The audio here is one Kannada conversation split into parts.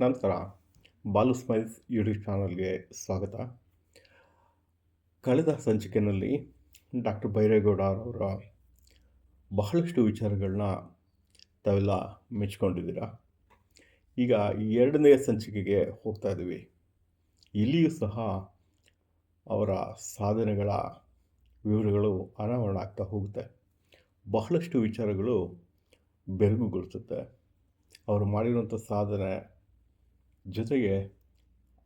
ನಮಸ್ಕಾರ. ಬಾಲು ಸ್ಮೈಲ್ಸ್ ಯೂಟ್ಯೂಬ್ ಚಾನಲ್ಗೆ ಸ್ವಾಗತ. ಕಳೆದ ಸಂಚಿಕೆಯಲ್ಲಿ ಡಾಕ್ಟರ್ ಬೈರೇಗೌಡ ಅವರ ಬಹಳಷ್ಟು ವಿಚಾರಗಳನ್ನ ತಾವೆಲ್ಲ ಮೆಚ್ಕೊಂಡಿದ್ದೀರಾ. ಈಗ ಎರಡನೇ ಸಂಚಿಕೆಗೆ ಹೋಗ್ತಾ ಇದ್ದೀವಿ. ಇಲ್ಲಿಯೂ ಸಹ ಅವರ ಸಾಧನೆಗಳ ವಿವರಗಳು ಅನಾವರಣ ಆಗ್ತಾ ಹೋಗುತ್ತೆ. ಬಹಳಷ್ಟು ವಿಚಾರಗಳು ಬೆರಗುಗೊಳಿಸುತ್ತೆ. ಅವರು ಮಾಡಿರುವಂಥ ಸಾಧನೆ ಜೊತೆಗೆ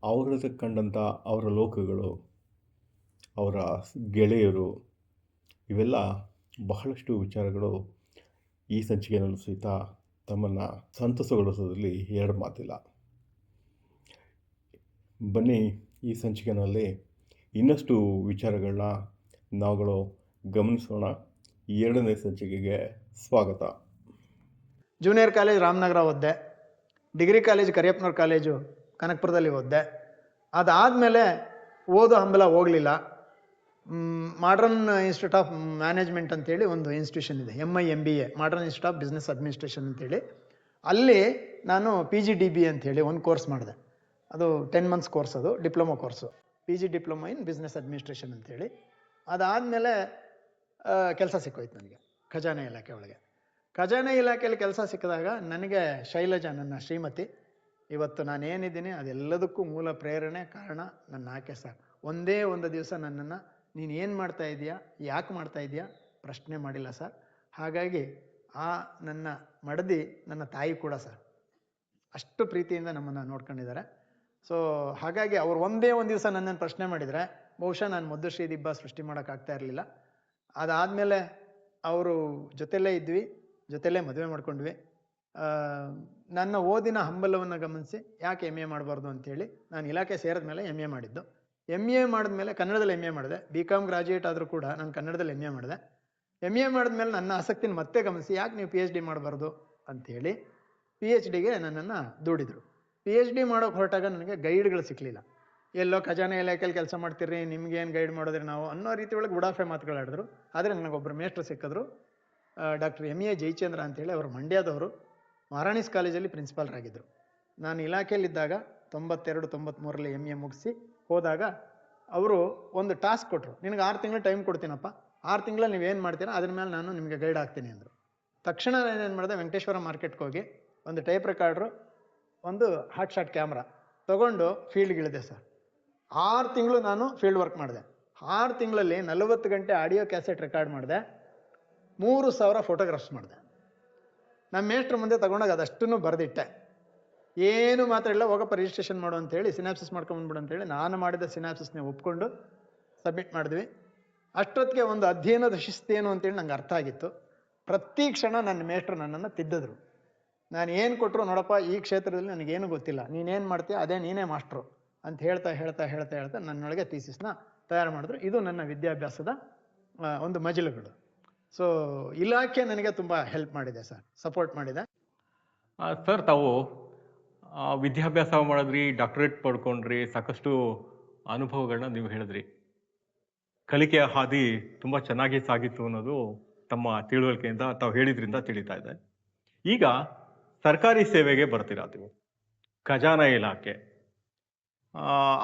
ಅವರಲ್ಲಿ ಕಂಡಂಥ ಅವರ ಲೋಕಗಳು, ಅವರ ಗೆಳೆಯರು, ಇವೆಲ್ಲ ಬಹಳಷ್ಟು ವಿಚಾರಗಳು ಈ ಸಂಚಿಕೆಯಲ್ಲೂ ಸಹಿತ ತಮ್ಮನ್ನು ಸಂತಸಗೊಳಿಸೋದ್ರಲ್ಲಿ ಎರಡು ಮಾತಿಲ್ಲ. ಬನ್ನಿ, ಈ ಸಂಚಿಕೆಯಲ್ಲಿ ಇನ್ನಷ್ಟು ವಿಚಾರಗಳನ್ನ ನಾವುಗಳು ಗಮನಿಸೋಣ. ಎರಡನೇ ಸಂಚಿಕೆಗೆ ಸ್ವಾಗತ. ಜೂನಿಯರ್ ಕಾಲೇಜ್ ರಾಮನಗರ ಓದಿದೆ. ಡಿಗ್ರಿ ಕಾಲೇಜ್ ಕರಿಯಪ್ಪನವ್ರ ಕಾಲೇಜು ಕನಕಪುರದಲ್ಲಿ ಓದಿದೆ. ಅದಾದಮೇಲೆ ಓದೋ ಹಂಬಲ ಹೋಗಲಿಲ್ಲ. ಮಾಡರ್ನ್ ಇನ್ಸ್ಟಿಟ್ಯೂಟ್ ಆಫ್ ಮ್ಯಾನೇಜ್ಮೆಂಟ್ ಅಂತೇಳಿ ಒಂದು ಇನ್ಸ್ಟಿಟ್ಯೂಷನ್ ಇದೆ, MIMBA, modern institute of business administration ಅಂತೇಳಿ. ಅಲ್ಲಿ ನಾನು PGDB ಅಂಥೇಳಿ ಒಂದು ಕೋರ್ಸ್ ಮಾಡಿದೆ. ಅದು 10 months ಕೋರ್ಸ್, ಅದು diploma course, PG diploma in business administration ಅಂತೇಳಿ. ಅದಾದಮೇಲೆ ಕೆಲಸ ಸಿಕ್ಕೋಯ್ತು ನನಗೆ ಖಜಾನೆ ಇಲಾಖೆ ಒಳಗೆ. ಖಜಾನೆ ಇಲಾಖೆಯಲ್ಲಿ ಕೆಲಸ ಸಿಕ್ಕಿದಾಗ ನನಗೆ ಶೈಲಜಾ, ನನ್ನ ಶ್ರೀಮತಿ, ಇವತ್ತು ನಾನೇನಿದ್ದೀನಿ ಅದೆಲ್ಲದಕ್ಕೂ ಮೂಲ ಪ್ರೇರಣೆ ಕಾರಣ ನನ್ನ ಆಕೆ ಸರ್. ಒಂದೇ ಒಂದು ದಿವಸ ನನ್ನನ್ನು ನೀನು ಏನು ಮಾಡ್ತಾ ಇದೆಯಾ, ಯಾಕೆ ಮಾಡ್ತಾ ಇದೆಯಾ ಪ್ರಶ್ನೆ ಮಾಡಿಲ್ಲ ಸರ್. ಹಾಗಾಗಿ ಆ ನನ್ನ ಮಡದಿ ನನ್ನ ತಾಯಿ ಕೂಡ ಸರ್. ಅಷ್ಟು ಪ್ರೀತಿಯಿಂದ ನಮ್ಮನ್ನು ನೋಡ್ಕೊಂಡಿದ್ದಾರೆ. ಸೊ ಹಾಗಾಗಿ ಅವ್ರು ಒಂದೇ ಒಂದು ದಿವಸ ನನ್ನನ್ನು ಪ್ರಶ್ನೆ ಮಾಡಿದರೆ ಬಹುಶಃ ನಾನು ಮಧುಶ್ರೀ ದಿಬ್ಬ ಸೃಷ್ಟಿ ಮಾಡೋಕ್ಕಾಗ್ತಾ ಇರಲಿಲ್ಲ. ಅದಾದಮೇಲೆ ಅವರು ಜೊತೆಲೇ ಇದ್ವಿ, ಜೊತೆಲೇ ಮದುವೆ ಮಾಡ್ಕೊಂಡ್ವಿ. ನನ್ನ ಓದಿನ ಹಂಬಲವನ್ನು ಗಮನಿಸಿ ಯಾಕೆ MA ಮಾಡಬಾರ್ದು ಅಂಥೇಳಿ ನಾನು ಇಲಾಖೆ ಸೇರಿದ ಮೇಲೆ MA ಮಾಡಿದ್ದು. MA ಮಾಡಿದ್ಮೇಲೆ ಕನ್ನಡದಲ್ಲಿ MA ಮಾಡಿದೆ. BCom ಗ್ರಾಜ್ಯುಯೇಟ್ ಆದರೂ ಕೂಡ ನಾನು ಕನ್ನಡದಲ್ಲಿ MA ಮಾಡಿದೆ. MA ಮಾಡಿದ್ಮೇಲೆ ನನ್ನ ಆಸಕ್ತಿನ ಮತ್ತೆ ಗಮನಿಸಿ ಯಾಕೆ ನೀವು PhD ಮಾಡಬಾರ್ದು ಅಂಥೇಳಿ PhDಗೆ ನನ್ನನ್ನು ದೂಡಿದರು. PhD ಮಾಡೋಕೆ ಹೊರಟಾಗ ನನಗೆ ಗೈಡ್ಗಳು ಸಿಕ್ಕಲಿಲ್ಲ. ಎಲ್ಲೋ ಖಜಾನೆ ಇಲಾಖೆಯಲ್ಲಿ ಕೆಲಸ ಮಾಡ್ತೀರಿ, ನಿಮ್ಗೇನು ಗೈಡ್ ಮಾಡಿದ್ರಿ ನಾವು ಅನ್ನೋ ರೀತಿ ಒಳಗೆ ಉಡಾಫೆ ಮಾತುಗಳಾಡಿದ್ರು. ಆದರೆ ನನಗೊಬ್ಬರು ಮೇಷ್ಟ್ರು ಸಿಕ್ಕಿದ್ರು, ಡಾಕ್ಟರ್ MA ಜಯಚಂದ್ರ ಅಂತೇಳಿ. ಅವರು ಮಂಡ್ಯದವರು, ಮಹಾರಾಣೀಸ್ ಕಾಲೇಜಲ್ಲಿ ಪ್ರಿನ್ಸಿಪಾಲ್ರಾಗಿದ್ದರು. ನಾನು ಇಲಾಖೆಯಲ್ಲಿದ್ದಾಗ 92-93ರಲ್ಲಿ MA ಮುಗಿಸಿ ಹೋದಾಗ ಅವರು ಒಂದು ಟಾಸ್ಕ್ ಕೊಟ್ಟರು, ನಿನಗೆ 6 ತಿಂಗಳು ಟೈಮ್ ಕೊಡ್ತೀನಪ್ಪ, 6 ತಿಂಗಳಲ್ಲಿ ನೀವೇನು ಮಾಡ್ತೀರಾ ಅದ್ರ ಮೇಲೆ ನಾನು ನಿಮಗೆ ಗೈಡ್ ಆಗ್ತೀನಿ ಅಂದರು. ತಕ್ಷಣ ನಾನೇನು ಮಾಡಿದೆ, ವೆಂಕಟೇಶ್ವರ ಮಾರ್ಕೆಟ್ಗೆ ಹೋಗಿ ಒಂದು ಟೈಪ್ ರೆಕಾರ್ಡ್ರು, ಒಂದು ಹಾಟ್ ಶಾಟ್ ಕ್ಯಾಮ್ರಾ ತೊಗೊಂಡು ಫೀಲ್ಡ್ಗಿಳಿದೆ ಸರ್. 6 ತಿಂಗಳು ನಾನು ಫೀಲ್ಡ್ ವರ್ಕ್ ಮಾಡಿದೆ. 6 ತಿಂಗಳಲ್ಲಿ 40 ಗಂಟೆ ಆಡಿಯೋ ಕ್ಯಾಸೆಟ್ ರೆಕಾರ್ಡ್ ಮಾಡಿದೆ, 3000 ಫೋಟೋಗ್ರಾಫ್ಸ್ ಮಾಡಿದೆ. ನಮ್ಮ ಮೇಷ್ಟ್ರ ಮುಂದೆ ತಗೊಂಡಾಗ ಅದಷ್ಟನ್ನು ಬರೆದಿಟ್ಟೆ, ಏನು ಮಾತಾಡಿಲ್ಲ. ಹೋಗಪ್ಪ ರಿಜಿಸ್ಟ್ರೇಷನ್ ಮಾಡು ಅಂತೇಳಿ, ಸಿನಾಪ್ಸಿಸ್ ಮಾಡ್ಕೊಂಡ್ಬಿಡು ಅಂತೇಳಿ ನಾನು ಮಾಡಿದ ಸಿನಾಪ್ಸಿಸ್ನೇ ಒಪ್ಕೊಂಡು ಸಬ್ಮಿಟ್ ಮಾಡಿದ್ವಿ. ಅಷ್ಟೊತ್ತಿಗೆ ಒಂದು ಅಧ್ಯಯನದ ಶಿಸ್ತೇನು ಅಂತೇಳಿ ನಂಗೆ ಅರ್ಥ ಆಗಿತ್ತು. ಪ್ರತಿ ಕ್ಷಣ ನನ್ನ ಮೇಷ್ಟ್ರು ನನ್ನನ್ನು ತಿದ್ದಿದ್ರು. ನಾನು ಏನು ಕೊಟ್ಟರು, ನೋಡಪ್ಪ ಈ ಕ್ಷೇತ್ರದಲ್ಲಿ ನನಗೇನು ಗೊತ್ತಿಲ್ಲ, ನೀನೇನು ಮಾಡ್ತೀಯ ಅದೇ ನೀನೇ ಮಾಸ್ಟ್ರು ಅಂತ ಹೇಳ್ತಾ ಹೇಳ್ತಾ ಹೇಳ್ತಾ ಹೇಳ್ತಾ ನನ್ನೊಳಗೆ ಥೀಸಿಸ್ನ ತಯಾರು ಮಾಡಿದ್ರು. ಇದು ನನ್ನ ವಿದ್ಯಾಭ್ಯಾಸದ ಒಂದು ಮಜಲುಗಳು. ಸೊ ಇಲಾಖೆ ನನಗೆ ತುಂಬ ಹೆಲ್ಪ್ ಮಾಡಿದೆ ಸರ್, ಸಪೋರ್ಟ್ ಮಾಡಿದೆ. ಸರ್, ತಾವು ವಿದ್ಯಾಭ್ಯಾಸ ಮಾಡಿದ್ರಿ, ಡಾಕ್ಟರೇಟ್ ಪಡ್ಕೊಂಡ್ರಿ, ಸಾಕಷ್ಟು ಅನುಭವಗಳನ್ನ ನೀವು ಹೇಳಿದ್ರಿ. ಕಲಿಕೆಯ ಹಾದಿ ತುಂಬ ಚೆನ್ನಾಗಿ ಸಾಗಿತ್ತು ಅನ್ನೋದು ತಮ್ಮ ತಿಳುವಳಿಕೆಯಿಂದ ತಾವು ಹೇಳಿದ್ರಿಂದ ತಿಳಿತಾ ಇದೆ. ಈಗ ಸರ್ಕಾರಿ ಸೇವೆಗೆ ಬರ್ತೀರಾ ನೀವು, ಖಜಾನೆ ಇಲಾಖೆ.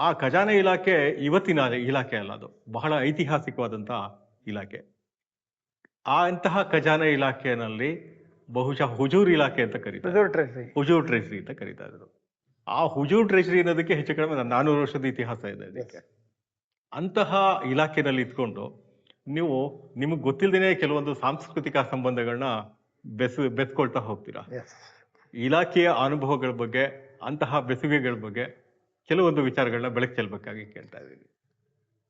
ಆ ಖಜಾನೆ ಇಲಾಖೆ ಇವತ್ತಿನ ಇಲಾಖೆ ಅಲ್ಲ, ಅದು ಬಹಳ ಐತಿಹಾಸಿಕವಾದಂಥ ಇಲಾಖೆ. ಅಂತಹ ಖಜಾನೆ ಇಲಾಖೆಯಲ್ಲಿ ಬಹುಶಃ ಹುಜೂರ್ ಇಲಾಖೆ ಅಂತ ಕರೀತಾರೆ, ಹುಜೂರ್ ಟ್ರೆಜರಿ ಅಂತ ಕರೀತಾ ಇದ್ರು. ಆ ಹುಜೂರ್ ಟ್ರೆಜರಿ ಅನ್ನೋದಕ್ಕೆ ಹೆಚ್ಚು ಕಡಿಮೆ 400 ವರ್ಷದ ಇತಿಹಾಸ ಇದೆ ಇದಕ್ಕೆ. ಅಂತಹ ಇಲಾಖೆನಲ್ಲಿ ಇದ್ಕೊಂಡು ನೀವು ನಿಮಗೆ ಗೊತ್ತಿಲ್ಲದೇನೆ ಕೆಲವೊಂದು ಸಾಂಸ್ಕೃತಿಕ ಸಂಬಂಧಗಳನ್ನ ಬೆಸ್ಕೊಳ್ತಾ ಹೋಗ್ತೀರಾ. ಇಲಾಖೆಯ ಅನುಭವಗಳ ಬಗ್ಗೆ, ಅಂತಹ ಬೆಸುಗೆಗಳ ಬಗ್ಗೆ ಕೆಲವೊಂದು ವಿಚಾರಗಳನ್ನ ಬೆಳಕು ಚೆಲ್ಲಬೇಕಾಗಿ ಕೇಳ್ತಾ ಇದ್ದೀನಿ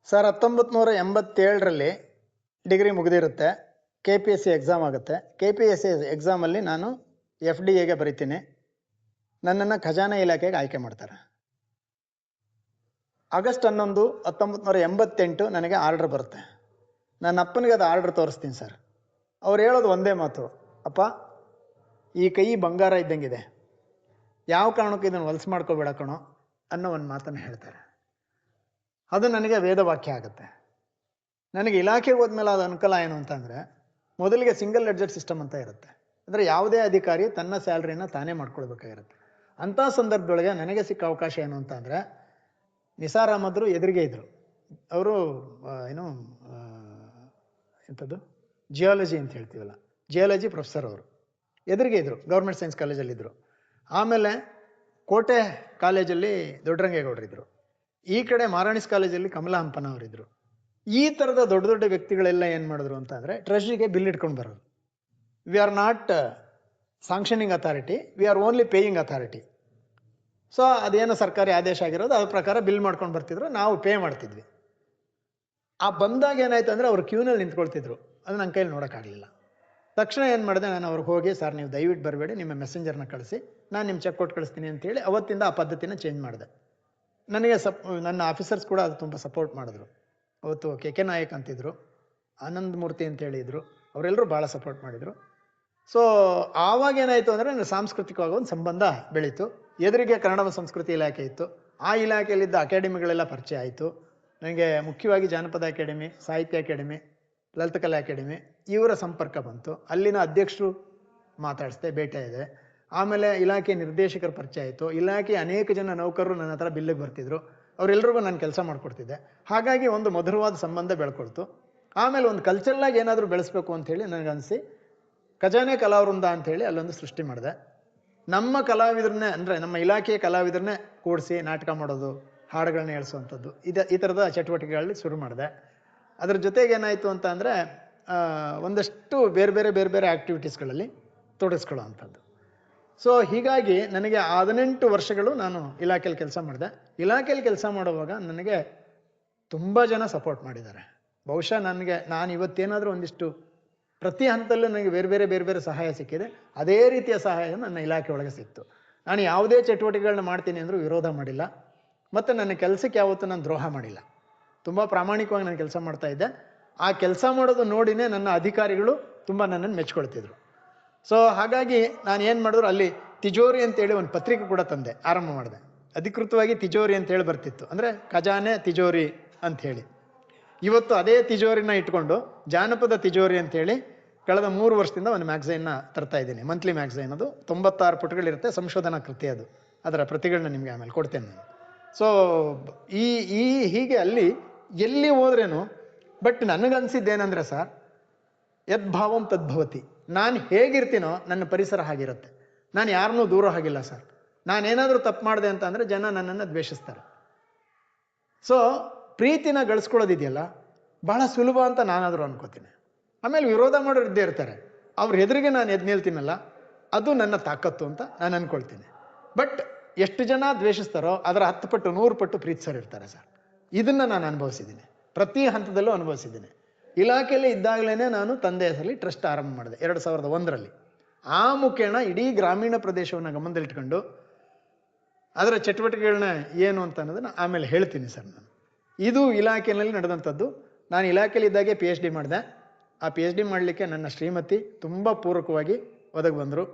ಸರ್. 1987ರಲ್ಲಿ ಡಿಗ್ರಿ ಮುಗಿದಿರುತ್ತೆ, KPSC ಎಕ್ಸಾಮ್ ಆಗುತ್ತೆ. KPSC ಎಕ್ಸಾಮಲ್ಲಿ ನಾನು FDA ಬರಿತೀನಿ. ನನ್ನನ್ನು ಖಜಾನೆ ಇಲಾಖೆಗೆ ಆಯ್ಕೆ ಮಾಡ್ತಾರೆ. ಆಗಸ್ಟ್ 11, 1988 ನನಗೆ ಆರ್ಡರ್ ಬರುತ್ತೆ. ನನ್ನ ಅಪ್ಪನಿಗೆ ಅದು ಆರ್ಡರ್ ತೋರಿಸ್ತೀನಿ ಸರ್. ಅವ್ರು ಹೇಳೋದು ಒಂದೇ ಮಾತು, ಅಪ್ಪ ಈ ಕೈ ಬಂಗಾರ ಇದ್ದಂಗಿದೆ, ಯಾವ ಕಾರಣಕ್ಕೂ ಇದನ್ನು ಹೊಲಸು ಮಾಡ್ಕೋಬೇಡ ಕಣೋ ಅನ್ನೋ ಒಂದು ಮಾತನ್ನು ಹೇಳ್ತಾರೆ. ಅದು ನನಗೆ ವೇದವಾಕ್ಯ ಆಗುತ್ತೆ. ನನಗೆ ಇಲಾಖೆಗೆ ಹೋದ್ಮೇಲೆ ಅದು ಅನುಕೂಲ ಏನು ಅಂತಂದರೆ, ಮೊದಲಿಗೆ ಸಿಂಗಲ್ ಲೆಡ್ಜರ್ ಸಿಸ್ಟಮ್ ಅಂತ ಇರುತ್ತೆ. ಅಂದರೆ ಯಾವುದೇ ಅಧಿಕಾರಿ ತನ್ನ ಸ್ಯಾಲ್ರಿನ ತಾನೇ ಮಾಡ್ಕೊಳ್ಬೇಕಾಗಿರುತ್ತೆ. ಅಂಥ ಸಂದರ್ಭದೊಳಗೆ ನನಗೆ ಸಿಕ್ಕ ಅವಕಾಶ ಏನು ಅಂತಂದರೆ, ನಿಸಾರ್ ಅಹಮದ್ರು ಎದುರಿಗೆ ಇದ್ದರು. ಅವರು ಏನು ಎಂಥದ್ದು ಜಿಯಾಲಜಿ ಅಂತ ಹೇಳ್ತೀವಲ್ಲ, ಜಿಯಾಲಜಿ ಪ್ರೊಫೆಸರ್ ಅವರು ಎದುರಿಗೆ ಇದ್ದರು. ಗೌರ್ಮೆಂಟ್ ಸೈನ್ಸ್ ಕಾಲೇಜಲ್ಲಿದ್ದರು. ಆಮೇಲೆ ಕೋಟೆ ಕಾಲೇಜಲ್ಲಿ ದೊಡ್ಡರಂಗೇಗೌಡರಿದ್ದರು. ಈ ಕಡೆ ಮಾರಾಣಿಸ್ ಕಾಲೇಜಲ್ಲಿ ಕಮಲಾ ಹಂಪನ ಅವರಿದ್ದರು. ಈ ಥರದ ದೊಡ್ಡ ದೊಡ್ಡ ವ್ಯಕ್ತಿಗಳೆಲ್ಲ ಏನು ಮಾಡಿದ್ರು ಅಂತಂದರೆ, ಟ್ರೆಷರಿಗೆ ಬಿಲ್ ಇಟ್ಕೊಂಡು ಬರೋರು. We are not sanctioning authority, we are only paying authority. So ಅದೇನೋ ಸರ್ಕಾರಿ ಆದೇಶ ಆಗಿರೋದು, ಅದ್ರ ಪ್ರಕಾರ ಬಿಲ್ ಮಾಡ್ಕೊಂಡು ಬರ್ತಿದ್ರು, ನಾವು ಪೇ ಮಾಡ್ತಿದ್ವಿ. ಆ ಬಂದಾಗ ಏನಾಯ್ತು ಅಂದರೆ ಅವರು ಕ್ಯೂನಲ್ಲಿ ನಿಂತ್ಕೊಳ್ತಿದ್ರು. ಅದು ನನ್ನ ಕೈಲಿ ನೋಡೋಕ್ಕಾಗಲಿಲ್ಲ. ತಕ್ಷಣ ಏನು ಮಾಡಿದೆ, ನಾನು ಅವ್ರಿಗೆ ಹೋಗಿ, ಸರ್ ನೀವು ದಯವಿಟ್ಟು ಬರಬೇಡಿ, ನಿಮ್ಮ ಮೆಸೆಂಜರ್ನ ಕಳಿಸಿ, ನಾನು ನಿಮ್ಮ ಚೆಕ್ ಕೊಟ್ಟು ಕಳಿಸ್ತೀನಿ ಅಂತೇಳಿ ಅವತ್ತಿಂದ ಆ ಪದ್ಧತಿನ ಚೇಂಜ್ ಮಾಡಿದೆ. ನನಗೆ ನನ್ನ ಆಫೀಸರ್ಸ್ ಕೂಡ ಅದು ತುಂಬ ಸಪೋರ್ಟ್ ಮಾಡಿದ್ರು. ಅವತ್ತು ಕೆ ನಾಯಕ್ ಅಂತಿದ್ರು, ಆನಂದ್ ಮೂರ್ತಿ ಅಂತೇಳಿ ಇದ್ರು, ಅವರೆಲ್ಲರೂ ಭಾಳ ಸಪೋರ್ಟ್ ಮಾಡಿದರು. ಸೊ ಆವಾಗ ಏನಾಯಿತು ಅಂದರೆ ನನ್ನ ಸಾಂಸ್ಕೃತಿಕವಾಗಿ ಒಂದು ಸಂಬಂಧ ಬೆಳೀತು. ಎದುರಿಗೆ ಕನ್ನಡ ಮತ್ತು ಸಂಸ್ಕೃತಿ ಇಲಾಖೆ ಇತ್ತು. ಆ ಇಲಾಖೆಯಲ್ಲಿದ್ದ ಅಕಾಡೆಮಿಗಳೆಲ್ಲ ಪರಿಚಯ ಆಯಿತು ನನಗೆ. ಮುಖ್ಯವಾಗಿ ಜಾನಪದ ಅಕಾಡೆಮಿ, ಸಾಹಿತ್ಯ ಅಕಾಡೆಮಿ, ಲಲಿತಕಲಾ ಅಕಾಡೆಮಿ ಇವರ ಸಂಪರ್ಕ ಬಂತು. ಅಲ್ಲಿನ ಅಧ್ಯಕ್ಷರು ಮಾತಾಡಿಸ್ದೆ, ಭೇಟಿ ಇದೆ. ಆಮೇಲೆ ಇಲಾಖೆ ನಿರ್ದೇಶಕರ ಪರಿಚಯ ಆಯಿತು. ಇಲಾಖೆ ಅನೇಕ ಜನ ನೌಕರರು ನನ್ನ ಹತ್ರ ಬಿಲ್ಲಿಗೆ ಬರ್ತಿದ್ರು. ಅವರೆಲ್ಲರಿಗೂ ನಾನು ಕೆಲಸ ಮಾಡಿಕೊಡ್ತಿದ್ದೆ. ಹಾಗಾಗಿ ಒಂದು ಮಧುರವಾದ ಸಂಬಂಧ ಬೆಳ್ಕೊಳ್ತು. ಆಮೇಲೆ ಒಂದು ಕಲ್ಚರಲಾಗಿ ಏನಾದರೂ ಬೆಳೆಸ್ಬೇಕು ಅಂಥೇಳಿ ನನಗನ್ನಿಸಿ ಖಜಾನೆ ಕಲಾವೃಂದ ಅಂಥೇಳಿ ಅಲ್ಲೊಂದು ಸೃಷ್ಟಿ ಮಾಡಿದೆ. ನಮ್ಮ ಕಲಾವಿದರನ್ನೇ, ಅಂದರೆ ನಮ್ಮ ಇಲಾಖೆಯ ಕಲಾವಿದರನ್ನೇ ಕೂಡಿಸಿ ನಾಟಕ ಮಾಡೋದು, ಹಾಡುಗಳನ್ನ ಹೇಳಿಸುವಂಥದ್ದು, ಈ ಥರದ ಚಟುವಟಿಕೆಗಳಲ್ಲಿ ಶುರು ಮಾಡಿದೆ. ಅದ್ರ ಜೊತೆಗೆ ಏನಾಯಿತು ಅಂತ ಅಂದರೆ ಒಂದಷ್ಟು ಬೇರೆ ಬೇರೆ ಆ್ಯಕ್ಟಿವಿಟೀಸ್ಗಳಲ್ಲಿ ತೊಡಗಿಸ್ಕೊಳ್ಳೋ ಅಂಥದ್ದು. ಸೊ ಹೀಗಾಗಿ ನನಗೆ 18 ವರ್ಷಗಳು ನಾನು ಇಲಾಖೆಯಲ್ಲಿ ಕೆಲಸ ಮಾಡಿದೆ. ಇಲಾಖೆಯಲ್ಲಿ ಕೆಲಸ ಮಾಡುವಾಗ ನನಗೆ ತುಂಬ ಜನ ಸಪೋರ್ಟ್ ಮಾಡಿದ್ದಾರೆ. ಬಹುಶಃ ನಾನು ಇವತ್ತೇನಾದರೂ ಒಂದಿಷ್ಟು ಪ್ರತಿ ಹಂತದಲ್ಲೂ ನನಗೆ ಬೇರೆ ಬೇರೆ ಸಹಾಯ ಸಿಕ್ಕಿದೆ. ಅದೇ ರೀತಿಯ ಸಹಾಯ ನನ್ನ ಇಲಾಖೆ ಒಳಗೆ ಸಿಕ್ತು. ನಾನು ಯಾವುದೇ ಚಟುವಟಿಕೆಗಳನ್ನ ಮಾಡ್ತೀನಿ ಅಂದರೂ ವಿರೋಧ ಮಾಡಿಲ್ಲ, ಮತ್ತು ನನ್ನ ಕೆಲಸಕ್ಕೆ ಯಾವತ್ತೂ ನಾನು ದ್ರೋಹ ಮಾಡಿಲ್ಲ. ತುಂಬ ಪ್ರಾಮಾಣಿಕವಾಗಿ ನಾನು ಕೆಲಸ ಮಾಡ್ತಾ ಇದ್ದೆ. ಆ ಕೆಲಸ ಮಾಡೋದು ನೋಡಿನೇ ನನ್ನ ಅಧಿಕಾರಿಗಳು ತುಂಬ ನನ್ನನ್ನು ಮೆಚ್ಕೊಳ್ತಿದ್ರು. ಸೊ ಹಾಗಾಗಿ ನಾನು ಏನು ಮಾಡಿದ್ರು, ಅಲ್ಲಿ ತಿಜೋರಿ ಅಂತೇಳಿ ಒಂದು ಪತ್ರಿಕೆ ಕೂಡ ತಂದೆ, ಆರಂಭ ಮಾಡಿದೆ. ಅಧಿಕೃತವಾಗಿ ತಿಜೋರಿ ಅಂತೇಳಿ ಬರ್ತಿತ್ತು, ಅಂದರೆ ಖಜಾನೆ ತಿಜೋರಿ ಅಂಥೇಳಿ. ಇವತ್ತು ಅದೇ ತಿಜೋರಿನ ಇಟ್ಕೊಂಡು ಜಾನಪದ ತಿಜೋರಿ ಅಂತೇಳಿ ಕಳೆದ 3 ವರ್ಷದಿಂದ ಒಂದು ಮ್ಯಾಗ್ಝೈನ್ನ ತರ್ತಾ ಇದ್ದೀನಿ. Monthly magazine. ಅದು 96 ಪುಟಗಳಿರುತ್ತೆ, ಸಂಶೋಧನಾ ಕೃತಿ ಅದು. ಅದರ ಪ್ರತಿಗಳನ್ನ ನಿಮಗೆ ಆಮೇಲೆ ಕೊಡ್ತೇನೆ ನಾನು. ಸೊ ಹೀಗೆ ಅಲ್ಲಿ ಎಲ್ಲಿ ಹೋದ್ರೇನು, ಬಟ್ ನನಗನ್ಸಿದ್ದೇನೆಂದರೆ ಸರ್, ಯದ್ಭಾವಂ ತದ್ಭವತಿ. ನಾನು ಹೇಗಿರ್ತೀನೋ ನನ್ನ ಪರಿಸರ ಹಾಗಿರುತ್ತೆ. ನಾನು ಯಾರನ್ನೂ ದೂರ ಆಗಿಲ್ಲ ಸರ್. ನಾನೇನಾದರೂ ತಪ್ಪು ಮಾಡಿದೆ ಅಂತ ಅಂದರೆ ಜನ ನನ್ನನ್ನು ದ್ವೇಷಿಸ್ತಾರೆ. ಸೊ ಪ್ರೀತಿನ ಗಳಿಸ್ಕೊಳ್ಳೋದಿದೆಯಲ್ಲ ಭಾಳ ಸುಲಭ ಅಂತ ನಾನಾದರೂ ಅನ್ಕೋತೀನಿ. ಆಮೇಲೆ ವಿರೋಧ ಮಾಡೋರು ಇದ್ದೇ ಇರ್ತಾರೆ. ಅವ್ರ ಎದುರಿಗೆ ನಾನು ಎದ್ದು ನಿಲ್ತೀನಲ್ಲ, ಅದು ನನ್ನ ತಾಕತ್ತು ಅಂತ ನಾನು ಅಂದ್ಕೊಳ್ತೀನಿ. ಬಟ್ ಎಷ್ಟು ಜನ ದ್ವೇಷಿಸ್ತಾರೋ ಅದರ 10 ಪಟ್ಟು 100 ಪಟ್ಟು ಪ್ರೀತಿಸೋರು ಇರ್ತಾರೆ ಸರ್. ಇದನ್ನು ನಾನು ಅನುಭವಿಸಿದ್ದೀನಿ, ಪ್ರತಿ ಹಂತದಲ್ಲೂ ಅನುಭವಿಸಿದ್ದೀನಿ. ಇಲಾಖೆಯಲ್ಲಿ ಇದ್ದಾಗಲೇ ನಾನು ತಂದೆ ಹೆಸರಲ್ಲಿ ಟ್ರಸ್ಟ್ ಆರಂಭ ಮಾಡಿದೆ 2001ರಲ್ಲಿ. ಆ ಮುಖೇನ ಇಡೀ ಗ್ರಾಮೀಣ ಪ್ರದೇಶವನ್ನು ಗಮನದಲ್ಲಿಟ್ಕೊಂಡು ಅದರ ಚಟುವಟಿಕೆಗಳನ್ನ ಏನು ಅಂತ ಅನ್ನೋದನ್ನು ಆಮೇಲೆ ಹೇಳ್ತೀನಿ ಸರ್. ನಾನು ಇದು ಇಲಾಖೆಯಲ್ಲಿ ನಡೆದಂಥದ್ದು. ನಾನು ಇಲಾಖೆಯಲ್ಲಿ ಇದ್ದಾಗೆ PhD ಮಾಡಿದೆ. ಆ PhD ಮಾಡಲಿಕ್ಕೆ ನನ್ನ ಶ್ರೀಮತಿ ತುಂಬ ಪೂರಕವಾಗಿ ಒದಗಿ ಬಂದರು.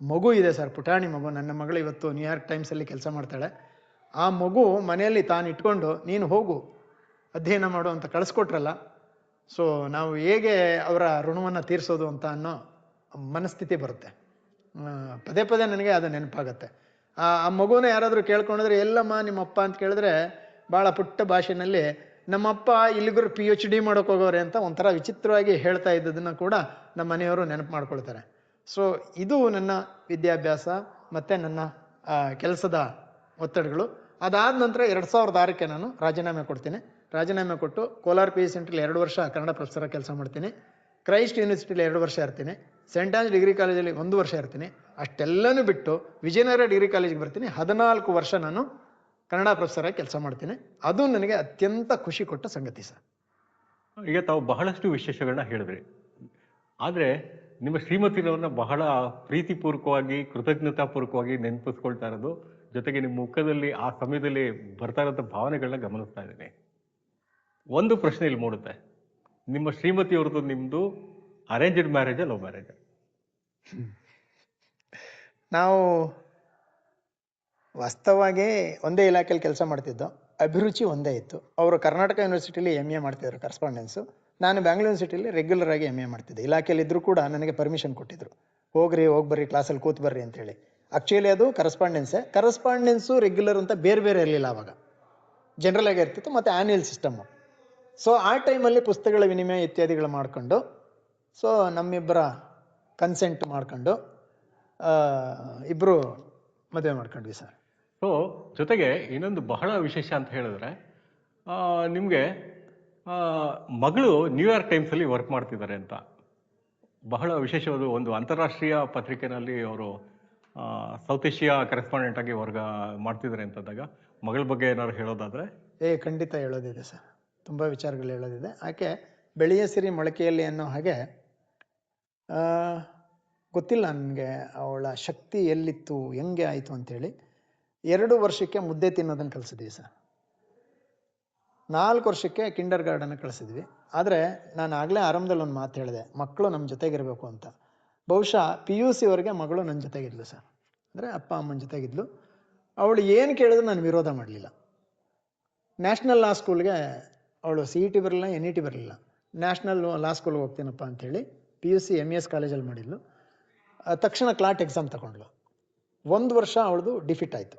ಮಗು ಇದೆ ಸರ್, ಪುಟಾಣಿ ಮಗು. ನನ್ನ ಮಗಳು ಇವತ್ತು ನ್ಯೂಯಾರ್ಕ್ ಟೈಮ್ಸಲ್ಲಿ ಕೆಲಸ ಮಾಡ್ತಾಳೆ. ಆ ಮಗು ಮನೆಯಲ್ಲಿ ತಾನು ಇಟ್ಕೊಂಡು ನೀನು ಹೋಗು ಅಧ್ಯಯನ ಮಾಡು ಅಂತ ಕಳಿಸ್ಕೊಟ್ರಲ್ಲ. ಸೊ ನಾವು ಹೇಗೆ ಅವರ ಋಣವನ್ನು ತೀರಿಸೋದು ಅಂತ ಅನ್ನೋ ಮನಸ್ಥಿತಿ ಬರುತ್ತೆ. ಪದೇ ನನಗೆ ಅದು ನೆನಪಾಗತ್ತೆ. ಆ ಮಗುನ ಯಾರಾದರೂ ಕೇಳ್ಕೊಂಡ್ರೆ ಎಲ್ಲಮ್ಮ ನಿಮ್ಮಪ್ಪ ಅಂತ ಕೇಳಿದ್ರೆ ಭಾಳ ಪುಟ್ಟ ಭಾಷೆಯಲ್ಲಿ ನಮ್ಮಪ್ಪ ಇಲ್ಲಿಗರು PhD ಮಾಡೋಕೆ ಹೋಗೋರೆ ಅಂತ ಒಂಥರ ವಿಚಿತ್ರವಾಗಿ ಹೇಳ್ತಾ ಇದ್ದದನ್ನು ಕೂಡ ನಮ್ಮ ಮನೆಯವರು ನೆನಪು ಮಾಡ್ಕೊಳ್ತಾರೆ. ಸೊ ಇದು ನನ್ನ ವಿದ್ಯಾಭ್ಯಾಸ ಮತ್ತು ನನ್ನ ಕೆಲಸದ ಒತ್ತಡಗಳು. ಅದಾದ ನಂತರ 2006ಕ್ಕೆ ನಾನು ರಾಜೀನಾಮೆ ಕೊಡ್ತೀನಿ. ರಾಜೀನಾಮೆ ಕೊಟ್ಟು ಕೋಲಾರ PU ಸೆಂಟ್ರಲ್ಲಿ 2 ವರ್ಷ ಕನ್ನಡ ಪ್ರೊಫೆಸರಾಗಿ ಕೆಲಸ ಮಾಡ್ತೀನಿ. ಕ್ರೈಸ್ಟ್ ಯೂನಿವರ್ಸಿಟಿಲಿ 2 ವರ್ಷ ಇರ್ತೀನಿ. ಸೆಂಟ್ ಆನ್ಸ್ ಡಿಗ್ರಿ ಕಾಲೇಜಲ್ಲಿ 1 ವರ್ಷ ಇರ್ತೀನಿ. ಅಷ್ಟೆಲ್ಲನೂ ಬಿಟ್ಟು ವಿಜಯನಗರ ಡಿಗ್ರಿ ಕಾಲೇಜಿಗೆ ಬರ್ತೀನಿ. 14 ವರ್ಷ ನಾನು ಕನ್ನಡ ಪ್ರೊಫೆಸರಾಗಿ ಕೆಲಸ ಮಾಡ್ತೀನಿ. ಅದು ನನಗೆ ಅತ್ಯಂತ ಖುಷಿ ಕೊಟ್ಟ ಸಂಗತಿ ಸರ್. ಈಗ ತಾವು ಬಹಳಷ್ಟು ವಿಶೇಷಗಳನ್ನ ಹೇಳಿದ್ರಿ, ಆದರೆ ನಿಮ್ಮ ಶ್ರೀಮತಿರವ್ರನ್ನ ಬಹಳ ಪ್ರೀತಿಪೂರ್ವಕವಾಗಿ, ಕೃತಜ್ಞತಾಪೂರ್ವಕವಾಗಿ ನೆನಪಿಸ್ಕೊಳ್ತಾ ಇರೋದು, ಜೊತೆಗೆ ನಿಮ್ಮ ಮುಖದಲ್ಲಿ ಆ ಸಮಯದಲ್ಲಿ ಬರ್ತಾ ಇರೋಂಥ ಭಾವನೆಗಳನ್ನ ಗಮನಿಸ್ತಾ ಇದ್ದೀನಿ. ಒಂದು ಪ್ರಶ್ನೆ ಇಲ್ಲಿ ಮೂಡುತ್ತೆ, ನಿಮ್ಮ ಶ್ರೀಮತಿಯವ್ರದ್ದು ನಿಮ್ಮದು ಅರೇಂಜ್ಡ್ ಮ್ಯಾರೇಜಾ ಲವ್ ಮ್ಯಾರೇಜಾ? ನಾವು ವಾಸ್ತವವಾಗಿ ಒಂದೇ ಇಲಾಖೆಯಲ್ಲಿ ಕೆಲಸ ಮಾಡ್ತಿದ್ದೋ, ಅಭಿರುಚಿ ಒಂದೇ ಇತ್ತು. ಅವರು ಕರ್ನಾಟಕ ಯೂನಿವರ್ಸಿಟಿಲಿ MA ಮಾಡ್ತಿದ್ರು ಕರೆಸ್ಪಾಂಡೆನ್ಸು. ನಾನು ಬ್ಯಾಂಗ್ಳೂರು ಯೂನಿವರ್ಸಿಟಿಲಿ ರೆಗ್ಯುಲರ್ ಆಗಿ MA ಮಾಡ್ತಿದ್ದೆ. ಇಲಾಖೆಯಲ್ಲಿ ಇದ್ದರೂ ಕೂಡ ನನಗೆ ಪರ್ಮಿಷನ್ ಕೊಟ್ಟಿದ್ದರು, ಹೋಗಿ ಬರ್ರಿ ಕ್ಲಾಸಲ್ಲಿ ಕೂತು ಬರ್ರಿ ಅಂತೇಳಿ. ಆ್ಯಕ್ಚುಲಿ ಅದು ಕರೆಸ್ಪಾಂಡೆನ್ಸು ರೆಗ್ಯುಲರ್ ಅಂತ ಬೇರೆ ಬೇರೆ ಇರಲಿಲ್ಲ ಆವಾಗ, ಜನರಲ್ ಆಗಿ ಇರ್ತಿತ್ತು, ಮತ್ತು ಆ್ಯನ್ಯಲ್ ಸಿಸ್ಟಮ್ಮು. ಸೊ ಆ ಟೈಮಲ್ಲಿ ಪುಸ್ತಕಗಳ ವಿನಿಮಯ ಇತ್ಯಾದಿಗಳು ಮಾಡಿಕೊಂಡು, ಸೊ ನಮ್ಮಿಬ್ಬರ ಕನ್ಸೆಂಟ್ ಮಾಡ್ಕೊಂಡು ಇಬ್ಬರು ಮದುವೆ ಮಾಡ್ಕೊಂಡ್ವಿ ಸರ್. ಸೊ ಜೊತೆಗೆ ಇನ್ನೊಂದು ಬಹಳ ವಿಶೇಷ ಅಂತ ಹೇಳಿದ್ರೆ, ನಿಮಗೆ ಮಗಳು ನ್ಯೂಯಾರ್ಕ್ ಟೈಮ್ಸಲ್ಲಿ ವರ್ಕ್ ಮಾಡ್ತಿದ್ದಾರೆ ಅಂತ. ಬಹಳ ವಿಶೇಷವಾದ ಒಂದು ಅಂತಾರಾಷ್ಟ್ರೀಯ ಪತ್ರಿಕೆಯಲ್ಲಿ ಅವರು ಸೌತ್ ಏಷ್ಯಾ ಕರೆಸ್ಪಾಂಡೆಂಟ್ ಆಗಿ ವರ್ಗ ಮಾಡ್ತಿದ್ದಾರೆ ಅಂತಂದಾಗ ಮಗಳ ಬಗ್ಗೆ ಏನಾದ್ರು ಹೇಳೋದಾದ್ರೆ? ಖಂಡಿತ ಹೇಳೋದಿದೆ ಸರ್, ತುಂಬ ವಿಚಾರಗಳು ಹೇಳೋದಿದೆ. ಆಕೆ ಬೆಳೆಯ ಸಿರಿ ಮೊಳಕೆಯಲ್ಲಿ ಅನ್ನೋ ಹಾಗೆ, ಗೊತ್ತಿಲ್ಲ ನನಗೆ ಅವಳ ಶಕ್ತಿ ಎಲ್ಲಿತ್ತು, ಹೆಂಗೆ ಆಯಿತು ಅಂಥೇಳಿ 2 ವರ್ಷಕ್ಕೆ ಮುದ್ದೆ ತಿನ್ನೋದನ್ನು ಕಲಿಸಿದ್ವಿ ಸರ್. 4 ವರ್ಷಕ್ಕೆ ಕಿಂಡರ್ ಗಾರ್ಡನ್ ಕಳಿಸಿದ್ವಿ. ಆದರೆ ನಾನು ಆಗಲೇ ಆರಂಭದಲ್ಲಿ ಒಂದು ಮಾತು ಹೇಳಿದೆ, ಮಕ್ಕಳು ನಮ್ಮ ಜೊತೆಗಿರಬೇಕು ಅಂತ. ಬಹುಶಃ PUC ವರೆಗೆ ಮಗಳು ನನ್ನ ಜೊತೆಗಿದ್ಲು ಸರ್, ಅಂದರೆ ಅಪ್ಪ ಅಮ್ಮನ ಜೊತೆಗಿದ್ಲು. ಅವಳು ಏನು ಕೇಳಿದ್ರು ನಾನು ವಿರೋಧ ಮಾಡಲಿಲ್ಲ. ನ್ಯಾಷನಲ್ ಲಾ ಸ್ಕೂಲ್ಗೆ ಅವಳು CET ಬರಲಿಲ್ಲ, NET ಬರಲಿಲ್ಲ. ನ್ಯಾಷನಲ್ ಲಾ ಸ್ಕೂಲ್ಗೆ ಹೋಗ್ತೀನಪ್ಪ ಅಂಥೇಳಿ PUC MES ಕಾಲೇಜಲ್ಲಿ ಮಾಡಿದ್ಲು. ತಕ್ಷಣ ಕ್ಲಾಟ್ ಎಕ್ಸಾಮ್ ತಗೊಂಡ್ಲು. 1 ವರ್ಷ ಅವಳದು ಡಿಫಿಟ್ ಆಯಿತು.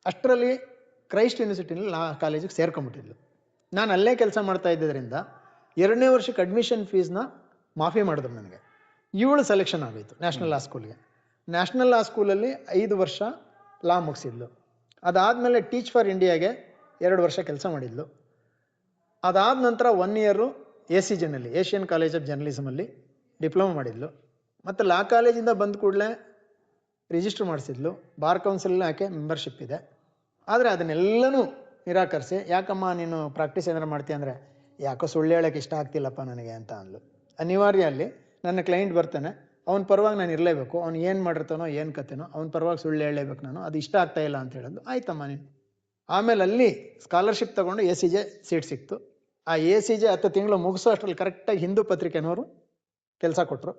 ಅಷ್ಟರಲ್ಲಿ ಕ್ರೈಸ್ಟ್ ಯೂನಿವರ್ಸಿಟಿನಲ್ಲಿ ಲಾ ಕಾಲೇಜಿಗೆ ಸೇರ್ಕೊಂಡ್ಬಿಟ್ಟಿದ್ಲು. ನಾನು ಅಲ್ಲೇ ಕೆಲಸ ಮಾಡ್ತಾ ಇದ್ದರಿಂದ 2ನೇ ವರ್ಷಕ್ಕೆ ಅಡ್ಮಿಷನ್ ಫೀಸ್ನ ಮಾಫಿ ಮಾಡಿದ್ರು ನನಗೆ. ಇವಳು ಸೆಲೆಕ್ಷನ್ ಆಗೋಯಿತು ನ್ಯಾಷನಲ್ ಲಾ ಸ್ಕೂಲ್ಗೆ. ನ್ಯಾಷನಲ್ ಲಾ ಸ್ಕೂಲಲ್ಲಿ 5 ವರ್ಷ ಲಾ ಮುಗಿಸಿದ್ಲು. ಅದಾದಮೇಲೆ ಟೀಚ್ ಫಾರ್ ಇಂಡಿಯಾಗೆ 2 ವರ್ಷ ಕೆಲಸ ಮಾಡಿದ್ಲು. ಅದಾದ ನಂತರ 1 ಇಯರು ACJನಲ್ಲಿ, ಏಷ್ಯನ್ ಕಾಲೇಜ್ ಆಫ್ ಜರ್ನಲಿಸಮಲ್ಲಿ ಡಿಪ್ಲೊಮಾ ಮಾಡಿದ್ಲು. ಮತ್ತು ಲಾ ಕಾಲೇಜಿಂದ ಬಂದ ಕೂಡಲೇ ರಿಜಿಸ್ಟರ್ ಮಾಡಿಸಿದ್ಲು. ಬಾರ್ ಕೌನ್ಸಿಲಲ್ಲಿ ಆಕೆ ಮೆಂಬರ್ಶಿಪ್ ಇದೆ. ಆದರೆ ಅದನ್ನೆಲ್ಲನೂ ನಿರಾಕರಿಸಿ, ಯಾಕಮ್ಮ ನೀನು ಪ್ರಾಕ್ಟೀಸ್ ಏನಾರು ಮಾಡ್ತೀಯ ಅಂದರೆ, ಯಾಕೋ ಸುಳ್ಳು ಹೇಳೋಕ್ಕೆ ಇಷ್ಟ ಆಗ್ತಿಲ್ಲಪ್ಪ ನನಗೆ ಅಂತ ಅಂದ್ಲು. ಅನಿವಾರ್ಯ ಅಲ್ಲಿ ನನ್ನ ಕ್ಲೈಂಟ್ ಬರ್ತಾನೆ, ಅವನ ಪರವಾಗಿ ನಾನು ಇರಲೇಬೇಕು, ಅವ್ನು ಏನು ಮಾಡಿರ್ತಾನೋ ಏನು ಕತೆನೋ ಅವನ ಪರವಾಗಿ ಸುಳ್ಳು ಹೇಳಲೇಬೇಕು ನಾನು, ಅದು ಇಷ್ಟ ಆಗ್ತಾ ಇಲ್ಲ ಅಂತ ಹೇಳಿದ್ಲು. ಆಯ್ತಮ್ಮ ನೀನು. ಆಮೇಲೆ ಅಲ್ಲಿ ಸ್ಕಾಲರ್ಶಿಪ್ ತೊಗೊಂಡು ACJ ಸೀಟ್ ಸಿಕ್ತು. ಆ ACJ 10 ತಿಂಗಳು ಮುಗಿಸೋ ಅಷ್ಟರಲ್ಲಿ ಕರೆಕ್ಟಾಗಿ ಹಿಂದೂ ಪತ್ರಿಕೆನವರು ಕೆಲಸ ಕೊಟ್ಟರು.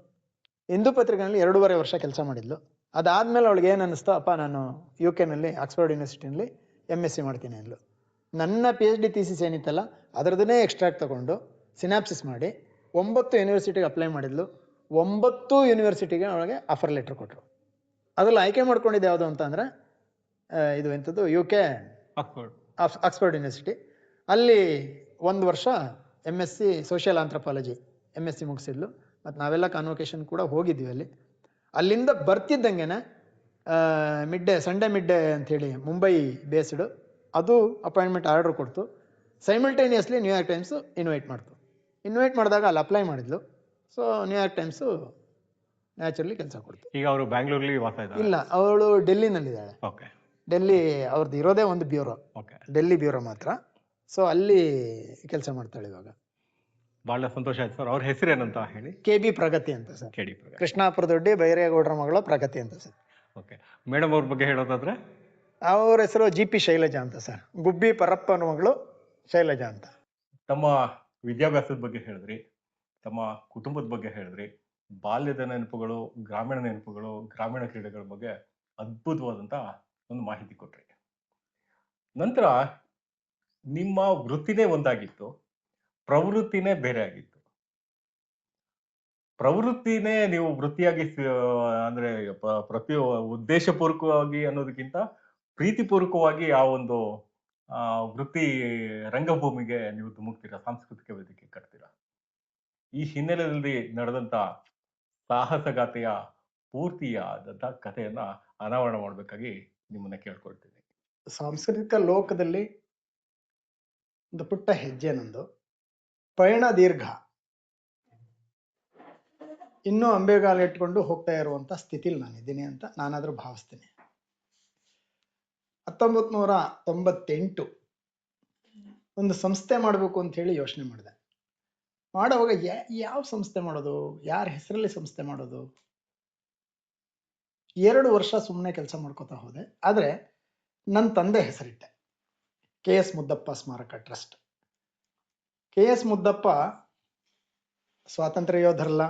ಹಿಂದೂ ಪತ್ರಿಕೆಯಲ್ಲಿ 2.5 ವರ್ಷ ಕೆಲಸ ಮಾಡಿದ್ಲು. ಅದಾದಮೇಲೆ ಅವಳಿಗೆ ಏನು ಅನ್ನಿಸ್ತೋ, ಅಪ್ಪ ನಾನು UK ಆಕ್ಸ್ಫರ್ಡ್ ಯೂನಿವರ್ಸಿಟಿನಲ್ಲಿ MSc ಮಾಡ್ತೀನಿ ಅಂದ್ಲು. ನನ್ನ PhD ಥೀಸಿಸ್ ಏನಿತ್ತಲ್ಲ ಅದರದನ್ನೇ ಎಕ್ಸ್ಟ್ರಾಕ್ಟ್ ತೊಗೊಂಡು ಸಿನಾಪ್ಸಿಸ್ ಮಾಡಿ 9 ಯೂನಿವರ್ಸಿಟಿಗೆ ಅಪ್ಲೈ ಮಾಡಿದ್ಲು. 9 ಯೂನಿವರ್ಸಿಟಿಗೆ ಅವಳಿಗೆ ಆಫರ್ ಲೆಟ್ರ್ ಕೊಟ್ಟರು. ಅದರಲ್ಲಿ ಆಯ್ಕೆ ಮಾಡ್ಕೊಂಡಿದ್ದು ಯಾವುದು ಅಂತ ಅಂದರೆ, ಇದು ಎಂಥದ್ದು UK ಆಕ್ಸ್ಫರ್ಡ್ ಯೂನಿವರ್ಸಿಟಿ. ಅಲ್ಲಿ 1 ವರ್ಷ MSc ಸೋಷಿಯಲ್ ಆಂಥ್ರಪಾಲಜಿ MSc ಮುಗಿಸಿದ್ಲು. ಮತ್ತು ನಾವೆಲ್ಲ ಕಾನ್ವೊಕೇಶನ್ ಕೂಡ ಹೋಗಿದ್ವಿ ಅಲ್ಲಿ. ಅಲ್ಲಿಂದ ಬರ್ತಿದ್ದಂಗೆ ಸಂಡೇ ಮಿಡ್ ಡೇ ಅಂಥೇಳಿ ಮುಂಬೈ ಬೇಸ್ಡು ಅದು ಅಪಾಯಿಂಟ್ಮೆಂಟ್ ಆರ್ಡರ್ ಕೊಡ್ತು. ಸೈಮಲ್ಟೇನಿಯಸ್ಲಿ ನ್ಯೂಯಾರ್ಕ್ ಟೈಮ್ಸು ಇನ್ವೈಟ್ ಮಾಡಿದಾಗ ಅಲ್ಲಿ ಅಪ್ಲೈ ಮಾಡಿದ್ಲು. ಸೊ ನ್ಯೂಯಾರ್ಕ್ ಟೈಮ್ಸು ನ್ಯಾಚುರಲಿ ಕೆಲಸ ಕೊಡ್ತು. ಈಗ ಅವರು ಬ್ಯಾಂಗ್ಳೂರ್ಲಿ ವಾಸ ಇದ್ದಾರೆ? ಇಲ್ಲ, ಅವಳು ಡೆಲ್ಲಿನಲ್ಲಿದ್ದಾಳೆ. ಓಕೆ. ಡೆಲ್ಲಿ ಅವ್ರದ್ದು ಇರೋದೇ ಒಂದು ಬ್ಯೂರೋ, ಡೆಲ್ಲಿ ಬ್ಯೂರೋ ಮಾತ್ರ. ಸೊ ಅಲ್ಲಿ ಕೆಲಸ ಮಾಡ್ತಾಳೆ ಇವಾಗ. ಬಹಳ ಸಂತೋಷ ಆಯ್ತು ಸರ್. ಅವ್ರ ಹೆಸರೇನಂತ ಹೇಳಿ? KB ಪ್ರಗತಿ ಅಂತ ಸರ್. ಪ್ರಗತಿ. ಕೃಷ್ಣಾಪುರ ದೊಡ್ಡಿ ಬೈರೇಗೌಡರ ಮಗಳು ಪ್ರಗತಿ ಅಂತ ಸರ್. ಓಕೆ. ಮೇಡಮ್ ಅವ್ರ ಬಗ್ಗೆ ಹೇಳೋದಾದ್ರೆ? ಅವ್ರ ಹೆಸರು GP ಶೈಲಜಾ ಅಂತ ಸರ್. ಗುಬ್ಬಿ ಪರಪ್ಪನ ಮಗಳು ಶೈಲಜಾ ಅಂತ. ತಮ್ಮ ವಿದ್ಯಾಭ್ಯಾಸದ ಬಗ್ಗೆ ಹೇಳಿದ್ರಿ, ತಮ್ಮ ಕುಟುಂಬದ ಬಗ್ಗೆ ಹೇಳಿದ್ರಿ, ಬಾಲ್ಯದ ನೆನಪುಗಳು, ಗ್ರಾಮೀಣ ನೆನಪುಗಳು, ಗ್ರಾಮೀಣ ಕ್ರೀಡೆಗಳ ಬಗ್ಗೆ ಅದ್ಭುತವಾದಂಥ ಒಂದು ಮಾಹಿತಿ ಕೊಟ್ರಿ. ನಂತರ ನಿಮ್ಮ ವೃತ್ತಿನೇ ಒಂದಾಗಿತ್ತು, ಪ್ರವೃತ್ತಿನೇ ಬೇರೆ ಆಗಿತ್ತು. ಪ್ರವೃತ್ತಿನೇ ನೀವು ವೃತ್ತಿಯಾಗಿ ಅಂದ್ರೆ ಪ್ರತಿ ಉದ್ದೇಶಪೂರ್ವಕವಾಗಿ ಅನ್ನೋದಕ್ಕಿಂತ ಪ್ರೀತಿಪೂರ್ವಕವಾಗಿ ಆ ಒಂದು ವೃತ್ತಿ ರಂಗಭೂಮಿಗೆ ನೀವು ಧುಮುಕ್ತೀರಾ, ಸಾಂಸ್ಕೃತಿಕ ವೇದಿಕೆ ಕಟ್ತೀರಾ. ಈ ಹಿನ್ನೆಲೆಯಲ್ಲಿ ನಡೆದಂತ ಸಾಹಸಗಾಥೆಯ ಪೂರ್ತಿಯಾದಂಥ ಕಥೆಯನ್ನ ಅನಾವರಣ ಮಾಡಬೇಕಾಗಿ ನಿಮ್ಮನ್ನ ಕೇಳ್ಕೊಳ್ತೀನಿ. ಸಾಂಸ್ಕೃತಿಕ ಲೋಕದಲ್ಲಿ ಒಂದು ಪುಟ್ಟ ಹೆಜ್ಜೆ ನಂದು. ಪಯಣ ದೀರ್ಘ, ಇನ್ನೂ ಅಂಬೆಗಾಲ ಇಟ್ಕೊಂಡು ಹೋಗ್ತಾ ಇರುವಂತ ಸ್ಥಿತಿಲಿ ನಾನಿದ್ದೀನಿ ಅಂತ ನಾನಾದ್ರೂ ಭಾವಿಸ್ತೀನಿ. 1998 ಒಂದು ಸಂಸ್ಥೆ ಮಾಡಬೇಕು ಅಂತ ಹೇಳಿ ಯೋಚನೆ ಮಾಡಿದೆ. ಮಾಡುವಾಗ ಯಾವ ಸಂಸ್ಥೆ ಮಾಡೋದು, ಯಾರ ಹೆಸರಲ್ಲಿ ಸಂಸ್ಥೆ ಮಾಡೋದು? 2 ವರ್ಷ ಸುಮ್ಮನೆ ಕೆಲಸ ಮಾಡ್ಕೋತಾ ಹೋದೆ. ಆದ್ರೆ ನನ್ನ ತಂದೆ ಹೆಸರಿಟ್ಟೆ, KS ಮುದ್ದಪ್ಪ ಸ್ಮಾರಕ ಟ್ರಸ್ಟ್. KS ಮುದ್ದಪ್ಪ ಸ್ವಾತಂತ್ರ್ಯ ಯೋಧರಲ್ಲ,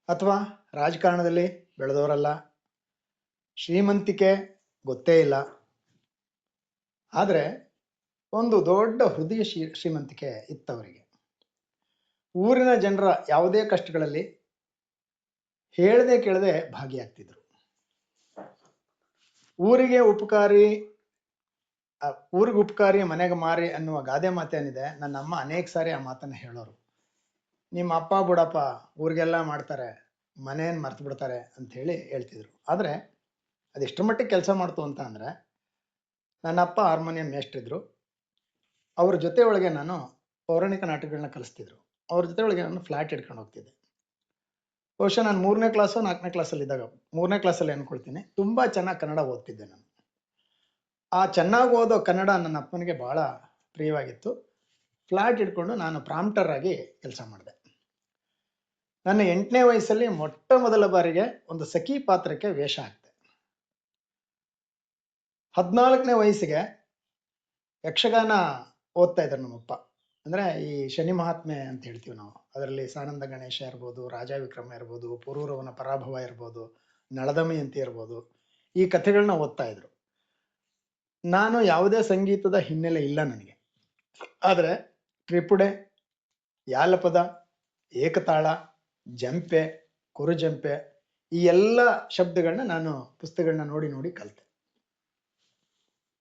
ಅಥವಾ ರಾಜಕಾರಣದಲ್ಲಿ ಬೆಳೆದವರಲ್ಲ, ಶ್ರೀಮಂತಿಕೆ ಗೊತ್ತೇ ಇಲ್ಲ. ಆದ್ರೆ ಒಂದು ದೊಡ್ಡ ಹೃದಯ ಶ್ರೀಮಂತಿಕೆ ಇತ್ತವರಿಗೆ. ಊರಿನ ಜನರ ಯಾವುದೇ ಕಷ್ಟಗಳಲ್ಲಿ ಹೇಳ್ದೆ ಕೇಳದೆ ಭಾಗಿಯಾಗ್ತಿದ್ರು. ಊರಿಗೆ ಉಪಕಾರಿ ಊರಿಗೆ ಉಪಕಾರಿ ಮನೆಗೆ ಮಾರಿ ಅನ್ನುವ ಗಾದೆ ಮಾತೇನಿದೆ, ನನ್ನ ಅಮ್ಮ ಅನೇಕ ಸಾರಿ ಆ ಮಾತನ್ನ ಹೇಳೋರು. ನಿಮ್ಮ ಅಪ್ಪ ಬುಡಪ್ಪ ಊರಿಗೆಲ್ಲ ಮಾಡ್ತಾರೆ, ಮನೇನ್ ಮರ್ತು ಬಿಡ್ತಾರೆ ಅಂತ ಹೇಳಿ ಹೇಳ್ತಿದ್ರು. ಆದ್ರೆ ಅದೆಷ್ಟರ ಮಟ್ಟಿಗೆ ಕೆಲಸ ಮಾಡ್ತು ಅಂತ ಅಂದ್ರೆ, ನನ್ನ ಅಪ್ಪ ಹಾರ್ಮೋನಿಯಂ ಮೇಷ್ಟ್ರಿದ್ರು. ಅವ್ರ ಜೊತೆ ಒಳಗೆ ನಾನು ಪೌರಾಣಿಕ ನಾಟಕಗಳನ್ನ ಕಲಿಸ್ತಿದ್ರು. ಅವ್ರ ಜೊತೆ ಒಳಗೆ ನಾನು ಫ್ಲಾಟ್ ಹಿಡ್ಕೊಂಡು ಹೋಗ್ತಿದ್ದೆ. ಬಹುಶಃ ನಾನು 3ನೇ ಕ್ಲಾಸು 4ನೇ ಕ್ಲಾಸಲ್ಲಿ ಇದ್ದಾಗ, 3ನೇ ಕ್ಲಾಸಲ್ಲಿ ಅನ್ಕೊಳ್ತೀನಿ, ತುಂಬಾ ಚೆನ್ನಾಗಿ ಕನ್ನಡ ಓದ್ತಿದ್ದೆ ನಾನು. ಆ ಚೆನ್ನಾಗಿ ಓದೋ ಕನ್ನಡ ನನ್ನ ಅಪ್ಪನಿಗೆ ಬಹಳ ಪ್ರಿಯವಾಗಿತ್ತು. ಫ್ಲಾಟ್ ಹಿಡ್ಕೊಂಡು ನಾನು ಪ್ರಾಂಪ್ಟರ್ ಆಗಿ ಕೆಲಸ ಮಾಡಿದೆ. ನನ್ನ 8ನೇ ವಯಸ್ಸಲ್ಲಿ ಮೊಟ್ಟ ಮೊದಲ ಬಾರಿಗೆ ಒಂದು ಸಖಿ ಪಾತ್ರಕ್ಕೆ ವೇಷ ಹಾಕ್ತೆ. 14ನೇ ವಯಸ್ಸಿಗೆ ಯಕ್ಷಗಾನ ಓದ್ತಾ ಇದ್ರು ನಮ್ಮಪ್ಪ. ಅಂದ್ರೆ ಈ ಶನಿ ಮಹಾತ್ಮೆ ಅಂತ ಹೇಳ್ತೀವಿ ನಾವು. ಅದರಲ್ಲಿ ಸಾನಂದ ಗಣೇಶ ಇರ್ಬೋದು, ರಾಜ ವಿಕ್ರಮ ಇರ್ಬೋದು, ಪುರೂರವನ ಪರಾಭವ ಇರ್ಬೋದು, ನಳದಮಯಂತಿ ಇರ್ಬೋದು, ಈ ಕಥೆಗಳನ್ನ ಓದ್ತಾ ಇದ್ರು. ನಾನು ಯಾವುದೇ ಸಂಗೀತದ ಹಿನ್ನೆಲೆ ಇಲ್ಲ ನನಗೆ. ಆದ್ರೆ ತ್ರಿಪುಡೆ, ಯಾಲಪದ, ಏಕತಾಳ, ಜಂಪೆ, ಕುರುಜಂಪೆ, ಈ ಎಲ್ಲ ಶಬ್ದಗಳನ್ನ ನಾನು ಪುಸ್ತಕಗಳನ್ನ ನೋಡಿ ನೋಡಿ ಕಲಿತೆ.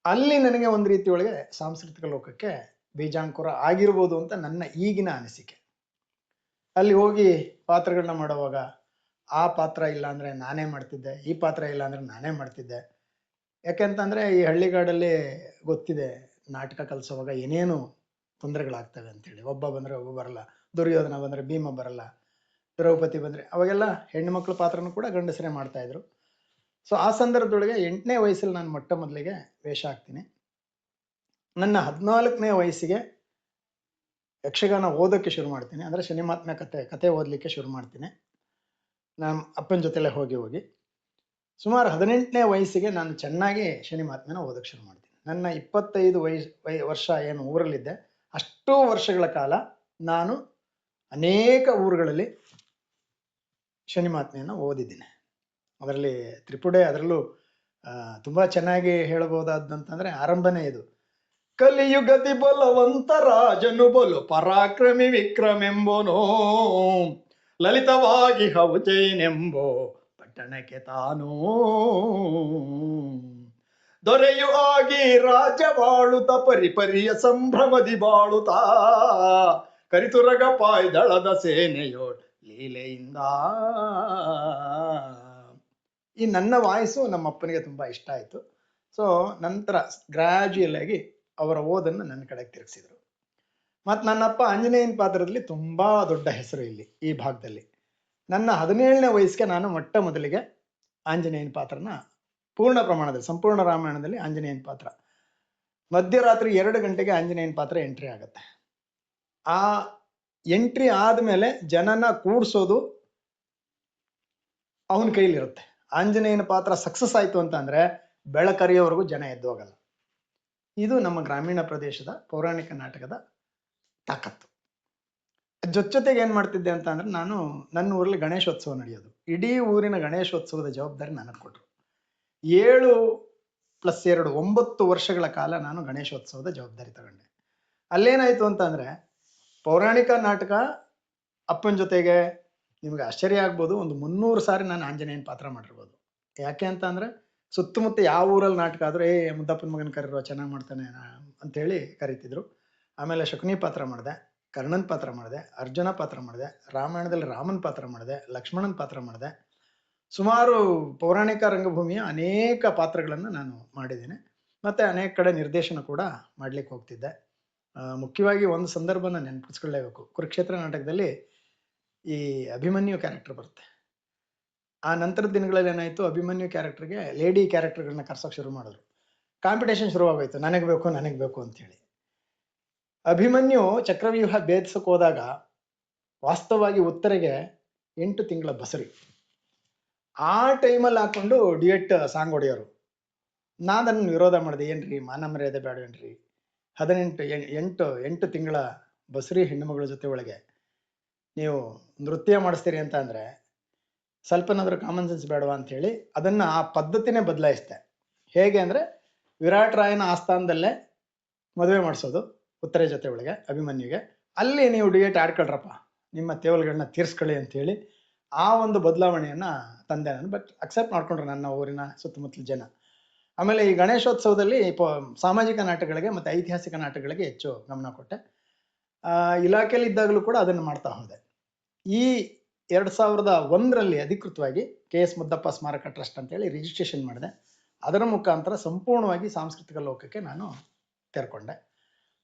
ಅಲ್ಲಿ ನನಗೆ ಒಂದು ರೀತಿ ಒಳಗೆ ಸಾಂಸ್ಕೃತಿಕ ಲೋಕಕ್ಕೆ ಬೀಜಾಂಕುರ ಆಗಿರ್ಬೋದು ಅಂತ ನನ್ನ ಈಗಿನ ಅನಿಸಿಕೆ. ಅಲ್ಲಿ ಹೋಗಿ ಪಾತ್ರಗಳನ್ನ ಮಾಡುವಾಗ ಆ ಪಾತ್ರ ಇಲ್ಲ ಅಂದ್ರೆ ನಾನೇ ಮಾಡ್ತಿದ್ದೆ, ಈ ಪಾತ್ರ ಇಲ್ಲ ಅಂದ್ರೆ ನಾನೇ ಮಾಡ್ತಿದ್ದೆ. ಯಾಕೆಂತಂದ್ರೆ ಈ ಹಳ್ಳಿಗಾಡಲ್ಲಿ ಗೊತ್ತಿದೆ, ನಾಟಕ ಕಲಿಸುವಾಗ ಏನೇನು ತೊಂದರೆಗಳಾಗ್ತವೆ ಅಂತೇಳಿ. ಒಬ್ಬ ಬಂದ್ರೆ ಒಬ್ಬ ಬರಲ್ಲ, ದುರ್ಯೋಧನ ಬಂದ್ರೆ ಭೀಮ ಬರಲ್ಲ, ದ್ರೌಪದಿ ಬಂದ್ರೆ ಅವಾಗೆಲ್ಲ ಹೆಣ್ಣು ಮಕ್ಕಳ ಪಾತ್ರನೂ ಕೂಡ ಗಂಡಸರೇ ಮಾಡ್ತಾ ಇದ್ರು. ಸೊ ಆ ಸಂದರ್ಭದೊಳಗೆ 8ನೇ ವಯಸ್ಸಲ್ಲಿ ನಾನು ಮೊಟ್ಟ ಮೊದಲಿಗೆ ವೇಷ ಹಾಕ್ತೀನಿ. ನನ್ನ 14ನೇ ವಯಸ್ಸಿಗೆ ಯಕ್ಷಗಾನ ಓದೋಕ್ಕೆ ಶುರು ಮಾಡ್ತೀನಿ. ಅಂದ್ರೆ ಶನಿ ಮಹಾತ್ಮೆ ಕತೆ ಓದಲಿಕ್ಕೆ ಶುರು ಮಾಡ್ತೀನಿ, ನಮ್ಮ ಅಪ್ಪನ ಜೊತೆಲೆ ಹೋಗಿ ಹೋಗಿ. ಸುಮಾರು 18ನೇ ವಯಸ್ಸಿಗೆ ನಾನು ಚೆನ್ನಾಗಿ ಶನಿ ಮಹಾತ್ಮೆನ ಓದಕ್ಕೆ ಶುರು ಮಾಡ್ತೀನಿ. ನನ್ನ 25 ವರ್ಷ ಏನು ಊರಲ್ಲಿದ್ದೆ, ಅಷ್ಟೂ ವರ್ಷಗಳ ಕಾಲ ನಾನು ಅನೇಕ ಊರುಗಳಲ್ಲಿ ಶನಿ ಮಹಾತ್ಮೆಯನ್ನು ಓದಿದ್ದೀನಿ. ಅದರಲ್ಲಿ ತ್ರಿಪುಡೆ, ಅದರಲ್ಲೂ ತುಂಬಾ ಚೆನ್ನಾಗಿ ಹೇಳಬಹುದಾದಂತಂದ್ರೆ ಆರಂಭನೇ ಇದು. ಕಲಿಯುಗತಿ ಬಲವಂತ ರಾಜನು ಬಲು ಪರಾಕ್ರಮಿ ವಿಕ್ರಮೆಂಬೋನೋ, ಲಲಿತವಾಗಿ ಹೌಜೈನೆಂಬೋ ಪಟ್ಟಣಕ್ಕೆ ತಾನೋ, ದೊರೆಯು ಆಗಿ ರಾಜವಾಳುತ ಪರಿಪರಿಯ ಸಂಭ್ರಮದಿ ಬಾಳುತ್ತಾ, ಕರಿತುರಗ ಪಾಯ್ದಳದ ಸೇನೆಯೋ ಲೀಲೆಯಿಂದ. ಈ ನನ್ನ ವಾಯ್ಸು ನಮ್ಮ ಅಪ್ಪನಿಗೆ ತುಂಬಾ ಇಷ್ಟ ಆಯ್ತು. ಸೊ ನಂತರ ಗ್ರಾಜುಯಲ್ ಆಗಿ ಅವರ ಓದನ್ನು ನನ್ನ ಕಡೆಗೆ ತಿರುಗಿಸಿದ್ರು. ಮತ್ತು ನನ್ನಪ್ಪ ಆಂಜನೇಯನ ಪಾತ್ರದಲ್ಲಿ ತುಂಬಾ ದೊಡ್ಡ ಹೆಸರು ಇಲ್ಲಿ ಈ ಭಾಗದಲ್ಲಿ. ನನ್ನ 17ನೇ ವಯಸ್ಸಿಗೆ ನಾನು ಮೊಟ್ಟ ಮೊದಲಿಗೆ ಆಂಜನೇಯನ ಪಾತ್ರನ ಪೂರ್ಣ ಪ್ರಮಾಣದಲ್ಲಿ, ಸಂಪೂರ್ಣ ರಾಮಾಯಣದಲ್ಲಿ ಆಂಜನೇಯನ ಪಾತ್ರ, ಮಧ್ಯರಾತ್ರಿ 2 ಗಂಟೆಗೆ ಆಂಜನೇಯನ ಪಾತ್ರ ಎಂಟ್ರಿ ಆಗುತ್ತೆ. ಆ ಎಂಟ್ರಿ ಆದ್ಮೇಲೆ ಜನನ ಕೂಡ್ಸೋದು ಅವನ ಕೈಲಿರುತ್ತೆ. ಆಂಜನೇಯನ ಪಾತ್ರ ಸಕ್ಸಸ್ ಆಯ್ತು ಅಂತ ಅಂದ್ರೆ ಬೆಳಕರಿಯೋವರೆಗೂ ಜನ ಎದ್ದು ಹೋಗಲ್ಲ. ಇದು ನಮ್ಮ ಗ್ರಾಮೀಣ ಪ್ರದೇಶದ ಪೌರಾಣಿಕ ನಾಟಕದ ತಾಕತ್ತು. ಜೊತೆಗೆ ಏನ್ ಮಾಡ್ತಿದ್ದೆ ಅಂತ ಅಂದ್ರೆ, ನಾನು ನನ್ನ ಊರಲ್ಲಿ ಗಣೇಶೋತ್ಸವ ನಡೆಯೋದು. ಇಡೀ ಊರಿನ ಗಣೇಶೋತ್ಸವದ ಜವಾಬ್ದಾರಿ ನನಗೆ ಕೊಟ್ಟರು. 7+2 9 ವರ್ಷಗಳ ಕಾಲ ನಾನು ಗಣೇಶೋತ್ಸವದ ಜವಾಬ್ದಾರಿ ತಗೊಂಡೆ. ಅಲ್ಲೇನಾಯ್ತು ಅಂತ ಅಂದ್ರೆ, ಪೌರಾಣಿಕ ನಾಟಕ ಅಪ್ಪನ ಜೊತೆಗೆ ನಿಮ್ಗೆ ಆಶ್ಚರ್ಯ ಆಗ್ಬೋದು, ಒಂದು 300 ಸಾರಿ ನಾನು ಆಂಜನೇಯನ ಪಾತ್ರ ಮಾಡಿರ್ಬೋದು. ಯಾಕೆ ಅಂತ ಅಂದ್ರೆ, ಸುತ್ತಮುತ್ತ ಯಾವ ಊರಲ್ಲಿ ನಾಟಕ ಆದ್ರೂ ಮುದ್ದಪ್ಪನ ಮಗನ ಕರೀರೋ, ಚೆನ್ನಾಗಿ ಮಾಡ್ತಾನೆ ಅಂತೇಳಿ ಕರಿತಿದ್ರು. ಆಮೇಲೆ ಶಕುನಿ ಪಾತ್ರ ಮಾಡಿದೆ, ಕರ್ಣನ್ ಪಾತ್ರ ಮಾಡಿದೆ, ಅರ್ಜುನ ಪಾತ್ರ ಮಾಡಿದೆ, ರಾಮಾಯಣದಲ್ಲಿ ರಾಮನ್ ಪಾತ್ರ ಮಾಡಿದೆ, ಲಕ್ಷ್ಮಣನ್ ಪಾತ್ರ ಮಾಡಿದೆ. ಸುಮಾರು ಪೌರಾಣಿಕ ರಂಗಭೂಮಿಯ ಅನೇಕ ಪಾತ್ರಗಳನ್ನು ನಾನು ಮಾಡಿದ್ದೀನಿ. ಮತ್ತೆ ಅನೇಕ ಕಡೆ ನಿರ್ದೇಶನ ಕೂಡ ಮಾಡ್ಲಿಕ್ಕೆ ಹೋಗ್ತಿದ್ದೆ. ಮುಖ್ಯವಾಗಿ ಒಂದು ಸಂದರ್ಭನ ನೆನಪಿಸ್ಕೊಳ್ಳೇಬೇಕು. ಕುರುಕ್ಷೇತ್ರ ನಾಟಕದಲ್ಲಿ ಈ ಅಭಿಮನ್ಯು ಕ್ಯಾರೆಕ್ಟರ್ ಬರುತ್ತೆ. ಆ ನಂತರದ ದಿನಗಳಲ್ಲಿ ಏನಾಯ್ತು, ಅಭಿಮನ್ಯು ಕ್ಯಾರೆಕ್ಟರ್ಗೆ ಲೇಡಿ ಕ್ಯಾರೆಕ್ಟರ್ಗಳನ್ನ ಕರ್ಸೋಕೆ ಶುರು ಮಾಡಿದ್ರು. ಕಾಂಪಿಟೇಷನ್ ಶುರುವಾಗೋಯ್ತು, ನನಗೆ ಬೇಕು ಅಂತೇಳಿ. ಅಭಿಮನ್ಯು ಚಕ್ರವ್ಯೂಹ ಭೇದಿಸಕ್ಕೆ ಹೋದಾಗ ವಾಸ್ತವವಾಗಿ ಉತ್ತರೆಗೆ 8 ತಿಂಗಳ ಬಸರಿ. ಆ ಟೈಮಲ್ಲಿ ಹಾಕೊಂಡು ಡ್ಯುಯೆಟ್ ಸಾಂಗ್ ಹೊಡೆಯೋರು. ನಾನು ಅದನ್ನು ವಿರೋಧ ಮಾಡಿದೆ. ಏನ್ರಿ ಮಾನ ಮರ್ಯಾದೆ ಬೇಡವೇನ್ರಿ, 8 ತಿಂಗಳ ಬಸರಿ ಹೆಣ್ಣುಮಗಳ ಜೊತೆ ಒಳಗೆ ನೀವು ನೃತ್ಯ ಮಾಡಿಸ್ತೀರಿ ಅಂತ ಅಂದ್ರೆ ಸ್ವಲ್ಪನಾದ್ರೂ ಕಾಮನ್ ಸೆನ್ಸ್ ಬೇಡವಾ ಅಂತ ಹೇಳಿ ಅದನ್ನ ಆ ಪದ್ಧತಿನೇ ಬದಲಾಯಿಸ್ತೆ. ಹೇಗೆ ಅಂದ್ರೆ, ವಿರಾಟ್ ರಾಯನ ಆಸ್ಥಾನದಲ್ಲೇ ಮದುವೆ ಮಾಡಿಸೋದು ಉತ್ತರೆ ಜೊತೆ ಒಳಗೆ ಅಭಿಮನ್ಯುಗೆ. ಅಲ್ಲಿ ನೀವು ಡ್ಯುಯೆಟ್ ಆಡ್ಕೊಳ್ರಪ್ಪ, ನಿಮ್ಮ ತೇವಲ್ಗಳನ್ನ ತೀರ್ಸ್ಕೊಳ್ಳಿ ಅಂತ ಹೇಳಿ ಆ ಒಂದು ಬದಲಾವಣೆಯನ್ನ ತಂದೆ ನಾನು. ಬಟ್ ಅಕ್ಸೆಪ್ಟ್ ಮಾಡ್ಕೊಂಡ್ರು ನನ್ನ ಊರಿನ ಸುತ್ತಮುತ್ತಲ ಜನ. ಆಮೇಲೆ ಈ ಗಣೇಶೋತ್ಸವದಲ್ಲಿ ಸಾಮಾಜಿಕ ನಾಟಕಗಳಿಗೆ ಮತ್ತು ಐತಿಹಾಸಿಕ ನಾಟಕಗಳಿಗೆ ಹೆಚ್ಚು ಗಮನ ಕೊಟ್ಟೆ. ಇಲಾಖೆಯಲ್ಲಿ ಇದ್ದಾಗಲೂ ಕೂಡ ಅದನ್ನು ಮಾಡ್ತಾ ಹೋದೆ. ಈ 2001ರಲ್ಲಿ ಅಧಿಕೃತವಾಗಿ KS ಮುದ್ದಪ್ಪ ಸ್ಮಾರಕ ಟ್ರಸ್ಟ್ ಅಂತೇಳಿ ರಿಜಿಸ್ಟ್ರೇಷನ್ ಮಾಡಿದೆ. ಅದರ ಮುಖಾಂತರ ಸಂಪೂರ್ಣವಾಗಿ ಸಾಂಸ್ಕೃತಿಕ ಲೋಕಕ್ಕೆ ನಾನು ತೆರ್ಕೊಂಡೆ.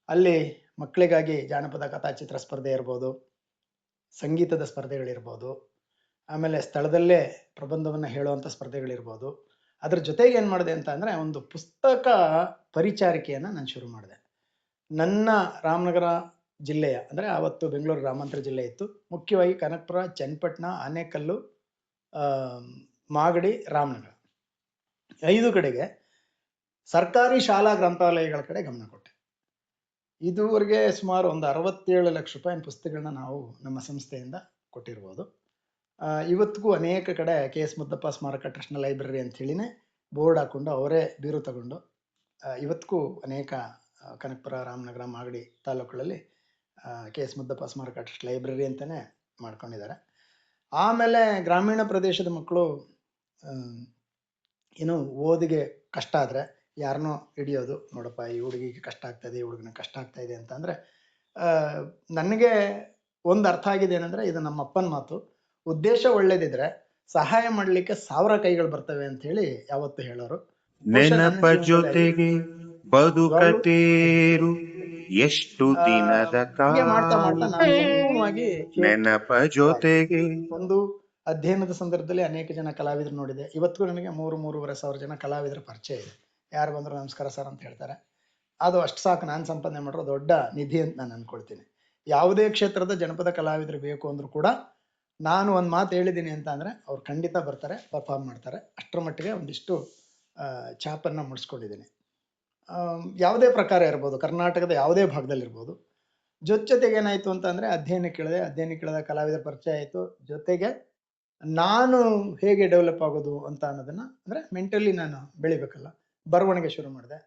ಅಲ್ಲಿ ಮಕ್ಕಳಿಗಾಗಿ ಜಾನಪದ ಕಥಾಚಿತ್ರ ಸ್ಪರ್ಧೆ ಇರ್ಬೋದು, ಸಂಗೀತದ ಸ್ಪರ್ಧೆಗಳಿರ್ಬೋದು, ಆಮೇಲೆ ಸ್ಥಳದಲ್ಲೇ ಪ್ರಬಂಧವನ್ನು ಹೇಳುವಂಥ ಸ್ಪರ್ಧೆಗಳಿರ್ಬೋದು. ಅದ್ರ ಜೊತೆಗೆ ಏನು ಮಾಡಿದೆ ಅಂತ ಅಂದರೆ ಒಂದು ಪುಸ್ತಕ ಪರಿಚಾರಿಕೆಯನ್ನು ನಾನು ಶುರು ಮಾಡಿದೆ. ನನ್ನ ರಾಮನಗರ ಜಿಲ್ಲೆಯ ಅಂದರೆ ಆವತ್ತು ಬೆಂಗಳೂರು ಗ್ರಾಮಾಂತರ ಜಿಲ್ಲೆ ಇತ್ತು, ಮುಖ್ಯವಾಗಿ ಕನಕಪುರ, ಚನ್ನಪಟ್ಟಣ, ಆನೇಕಲ್ಲು, ಮಾಗಡಿ, ರಾಮನಗರ 5 ಕಡೆಗೆ ಸರ್ಕಾರಿ ಶಾಲಾ ಗ್ರಂಥಾಲಯಗಳ ಕಡೆ ಗಮನ ಕೊಟ್ಟೆ. ಇದುವರೆಗೆ ಸುಮಾರು ಒಂದು 67 ಲಕ್ಷ ರೂಪಾಯಿನ ಪುಸ್ತಕಗಳನ್ನ ನಾವು ನಮ್ಮ ಸಂಸ್ಥೆಯಿಂದ ಕೊಟ್ಟಿರ್ಬೋದು. ಇವತ್ತಿಗೂ ಅನೇಕ ಕಡೆ KS ಮುದ್ದಪ್ಪ ಸ್ಮಾರಕ ಟ್ರಸ್ಟ್ನ ಲೈಬ್ರರಿ ಅಂತ ಹೇಳಿನೇ ಬೋರ್ಡ್ ಹಾಕೊಂಡು ಅವರೇ ಬೀರು ತಗೊಂಡು ಇವತ್ತಿಗೂ ಅನೇಕ ಕನಕಪುರ, ರಾಮನಗರ, ಮಾಗಡಿ ತಾಲೂಕುಗಳಲ್ಲಿ KS ಮುದ್ದಪ್ಪ ಸ್ಮಾರಕ ಟ್ರಸ್ಟ್ ಲೈಬ್ರರಿ ಅಂತಲೇ ಮಾಡ್ಕೊಂಡಿದ್ದಾರೆ. ಆಮೇಲೆ ಗ್ರಾಮೀಣ ಪ್ರದೇಶದ ಮಕ್ಕಳು ಏನು ಓದಿಗೆ ಕಷ್ಟ ಆದರೆ ಯಾರನ್ನೋ ಹಿಡಿಯೋದು, ನೋಡಪ್ಪ ಈ ಹುಡುಗಿಗೆ ಕಷ್ಟ ಆಗ್ತಾಯಿದೆ, ಈ ಹುಡುಗನ ಕಷ್ಟ ಆಗ್ತಾ ಇದೆ ಅಂತ ಅಂದರೆ ನನಗೆ ಒಂದು ಅರ್ಥ ಆಗಿದೆ ಏನಂದರೆ, ಇದು ನಮ್ಮ ಅಪ್ಪನ ಮಾತು, ಉದ್ದೇಶ ಒಳ್ಳೇದಿದ್ರೆ ಸಹಾಯ ಮಾಡಲಿಕ್ಕೆ 1000 ಕೈಗಳು ಬರ್ತವೆ ಅಂತ ಹೇಳಿ ಯಾವತ್ತು ಹೇಳೋರು. ನೆನಪ ಜೊತೆಗೆ ಬದುಕತೇರು ಎಷ್ಟು ದಿನದ ಹೀಗೆ ಮಾಡ್ತಾ ಮಾಡ್ತಾ ನಾನು ಸಂಪೂರ್ಣವಾಗಿ ನೆನಪ ಜೊತೆಗೆ ಒಂದು ಅಧ್ಯಯನದ ಸಂದರ್ಭದಲ್ಲಿ ಅನೇಕ ಜನ ಕಲಾವಿದರು ನೋಡಿದೆ. ಇವತ್ತಿಗೂ ನನಗೆ 3-3.5 ಸಾವಿರ ಜನ ಕಲಾವಿದರ ಪರಿಚಯ ಇದೆ. ಯಾರು ಬಂದರೂ ನಮಸ್ಕಾರ ಸರ್ ಅಂತ ಹೇಳ್ತಾರೆ. ಅದು ಅಷ್ಟು ಸಾಕು ನಾನು ಸಂಪಾದನೆ ಮಾಡಿರೋ ದೊಡ್ಡ ನಿಧಿ ಅಂತ ನಾನು ಅನ್ಕೊಳ್ತೀನಿ. ಯಾವುದೇ ಕ್ಷೇತ್ರದ ಜನಪದ ಕಲಾವಿದರು ಬೇಕು ಅಂದರೂ ಕೂಡ ನಾನು ಒಂದು ಮಾತು ಹೇಳಿದ್ದೀನಿ ಅಂತ ಅಂದರೆ ಅವ್ರು ಖಂಡಿತ ಬರ್ತಾರೆ, ಪರ್ಫಾರ್ಮ್ ಮಾಡ್ತಾರೆ. ಅಷ್ಟರ ಮಟ್ಟಿಗೆ ಒಂದಿಷ್ಟು ಛಾಪನ್ನು ಮುಡಿಸ್ಕೊಂಡಿದ್ದೀನಿ. ಯಾವುದೇ ಪ್ರಕಾರ ಇರ್ಬೋದು, ಕರ್ನಾಟಕದ ಯಾವುದೇ ಭಾಗದಲ್ಲಿರ್ಬೋದು. ಜೊತೆಗೆ ಏನಾಯಿತು ಅಂತ ಅಂದರೆ ಅಧ್ಯಯನ ಕೇಳಿದ ಕಲಾವಿದರ ಪರಿಚಯ ಆಯಿತು. ಜೊತೆಗೆ ನಾನು ಹೇಗೆ ಡೆವಲಪ್ ಆಗೋದು ಅಂತ ಅನ್ನೋದನ್ನು ಅಂದರೆ ಮೆಂಟಲಿ ನಾನು ಬೆಳಿಬೇಕಲ್ಲ, ಬರವಣಿಗೆ ಶುರು ಮಾಡಿದೆ.